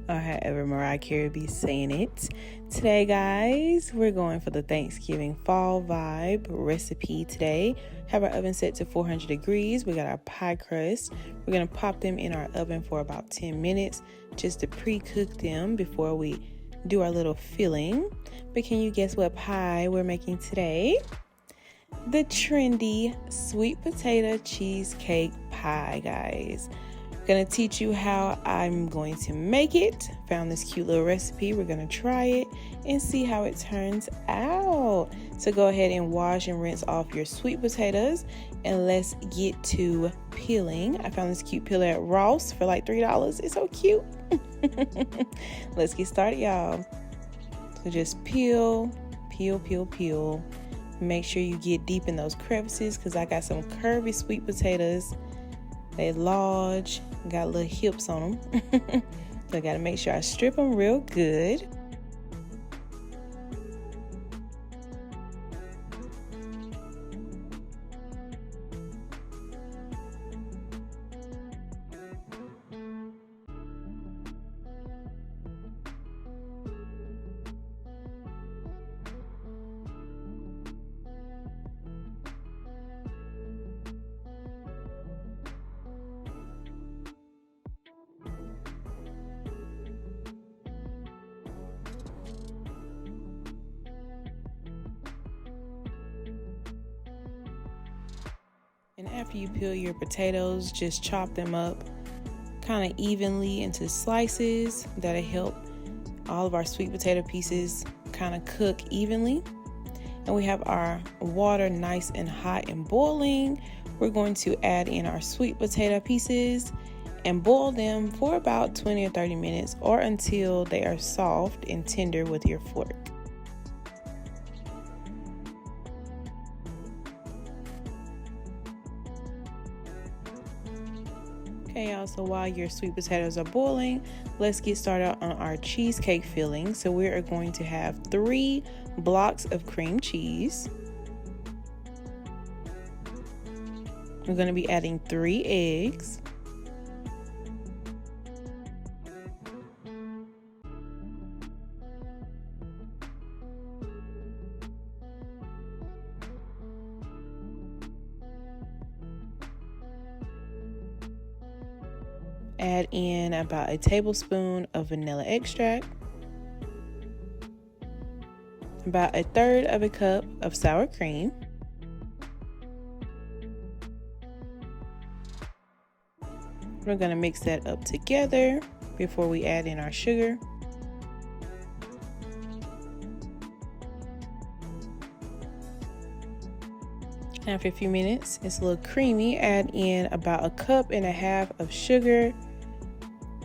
or however Mariah Carey be saying it. Today, guys, we're going for the Thanksgiving fall vibe recipe today. Have our oven set to 400 degrees. We got our pie crust. We're going to pop them in our oven for about 10 minutes just to pre-cook them before we do our little filling. But can you guess what pie we're making today? The trendy sweet potato cheesecake pie, guys. Gonna teach you how I'm going to make it. Found this cute little recipe. We're gonna try it and see how it turns out. So go ahead and wash and rinse off your sweet potatoes, and let's get to peeling. I found this cute peeler at Ross for like $3. It's so cute. Let's get started, y'all. So just peel. Make sure you get deep in those crevices because I got some curvy sweet potatoes. They large, got little hips on them. So I got to make sure I strip them real good. And after you peel your potatoes, just chop them up kind of evenly into slices. That'll help all of our sweet potato pieces kind of cook evenly. And we have our water nice and hot and boiling. We're going to add in our sweet potato pieces and boil them for about 20 or 30 minutes or until they are soft and tender with your fork. Okay, y'all, so while your sweet potatoes are boiling, let's get started on our cheesecake filling. So we are going to have 3 blocks of cream cheese. We're going to be adding 3 eggs. Add in about a tablespoon of vanilla extract, about 1/3 of a cup of sour cream, we're going to mix that up together before we add in our sugar. After a few minutes, it's a little creamy. Add in about 1.5 cups of sugar.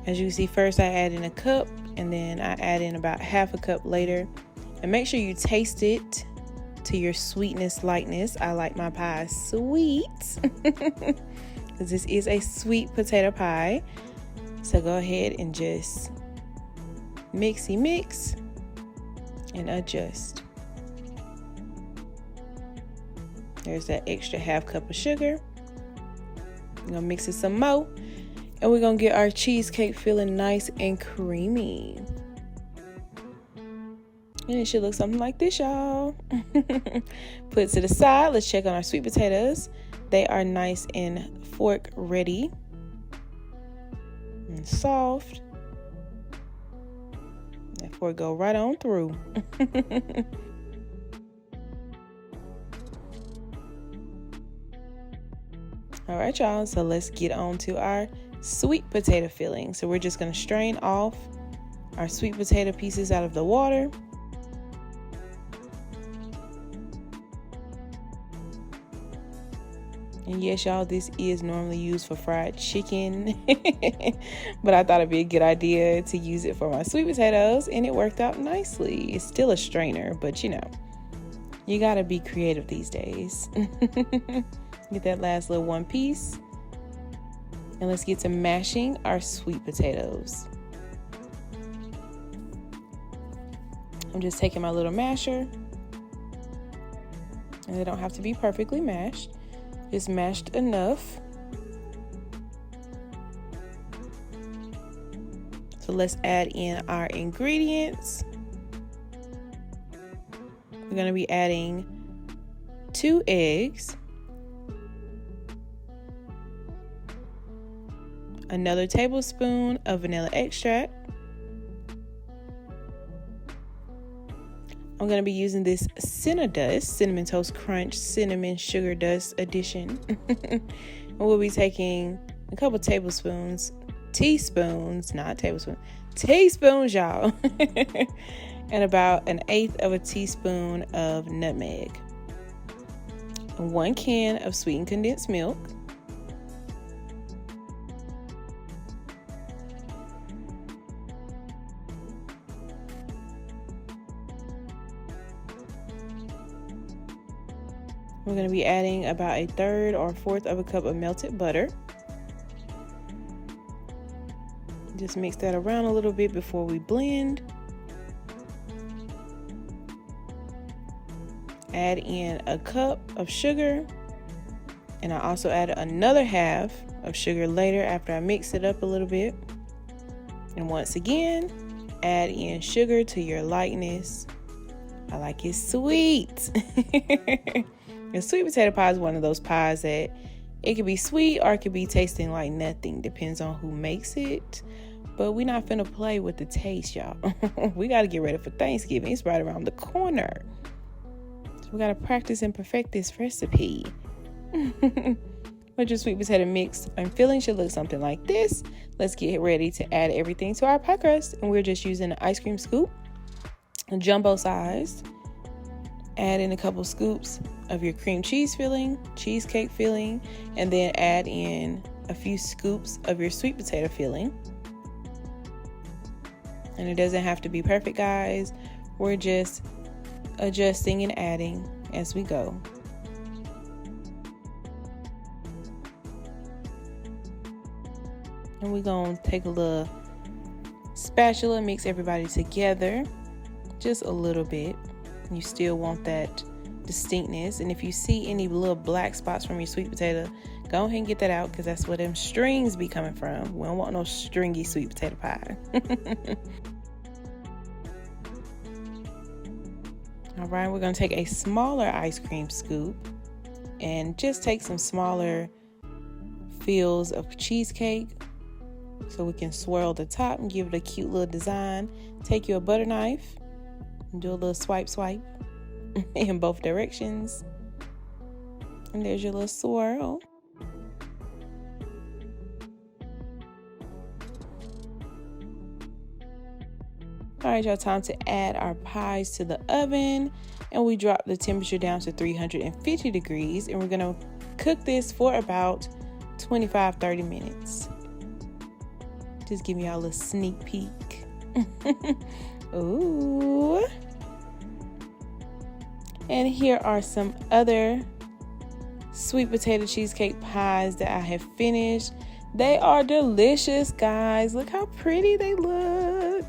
As you can see, first I add in 1 cup and then I add in about 1/2 cup later. And make sure you taste it to your sweetness likeness. I like my pie sweet because this is a sweet potato pie. So go ahead and just mix and adjust. There's that extra 1/2 cup of sugar. I'm gonna mix it some more. And we're going to get our cheesecake filling nice and creamy. And it should look something like this, y'all. Put it to the side. Let's check on our sweet potatoes. They are nice and fork ready. And soft. That fork go right on through. All right, y'all. So let's get on to our sweet potato filling. So we're just going to strain off our sweet potato pieces out of the water. And yes, y'all, this is normally used for fried chicken, but I thought it'd be a good idea to use it for my sweet potatoes, and it worked out nicely. It's still a strainer, but you know, you gotta be creative these days. Get that last little one piece. And let's get to mashing our sweet potatoes. I'm just taking my little masher. And they don't have to be perfectly mashed. Just mashed enough. So let's add in our ingredients. We're going to be adding 2 eggs, another tablespoon of vanilla extract. I'm going to be using this Cinnadust, Cinnamon Toast Crunch, Cinnamon Sugar Dust Edition. And we'll be taking a couple teaspoons, y'all. And about 1/8 of a teaspoon of nutmeg. And 1 can of sweetened condensed milk. We're going to be adding about 1/3 or 1/4 of a cup of melted butter. Just mix that around a little bit before we blend. Add in a cup of sugar. And I also added another half of sugar later after I mix it up a little bit. And once again, add in sugar to your likeness. I like it sweet. And sweet potato pie is one of those pies that it could be sweet or it could be tasting like nothing. Depends on who makes it. But we're not finna play with the taste, y'all. We got to get ready for Thanksgiving. It's right around the corner. So we got to practice and perfect this recipe. But your sweet potato mix and filling should look something like this. Let's get ready to add everything to our pie crust. And we're just using an ice cream scoop, a jumbo size. Add in a couple scoops of your cream cheese filling, cheesecake filling, and then add in a few scoops of your sweet potato filling. And it doesn't have to be perfect, guys. We're just adjusting and adding as we go. And we're going to take a little spatula, mix everybody together just a little bit. You still want that distinctness. And if you see any little black spots from your sweet potato, go ahead and get that out, because that's where them strings be coming from. We don't want no stringy sweet potato pie. All right, we're going to take a smaller ice cream scoop and just take some smaller fills of cheesecake so we can swirl the top and give it a cute little design. Take your butter knife and do a little swipe in both directions. And there's your little swirl. All right, y'all, time to add our pies to the oven. And we drop the temperature down to 350 degrees. And we're gonna cook this for about 25-30 minutes. Just give y'all a little sneak peek. Ooh. And here are some other sweet potato cheesecake pies that I have finished. They are delicious, guys. Look how pretty they look.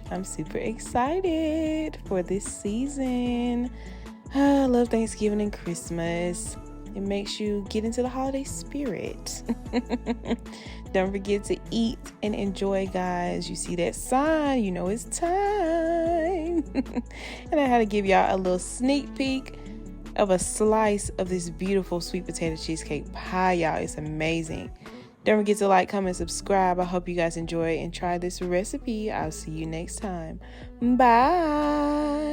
I'm super excited for this season. I love Thanksgiving and Christmas. It makes you get into the holiday spirit. Don't forget to eat and enjoy, guys. You see that sign, you know it's time. And I had to give y'all a little sneak peek of a slice of this beautiful sweet potato cheesecake pie, y'all. It's amazing. Don't forget to like, comment, subscribe. I hope you guys enjoy and try this recipe. I'll see you next time. Bye.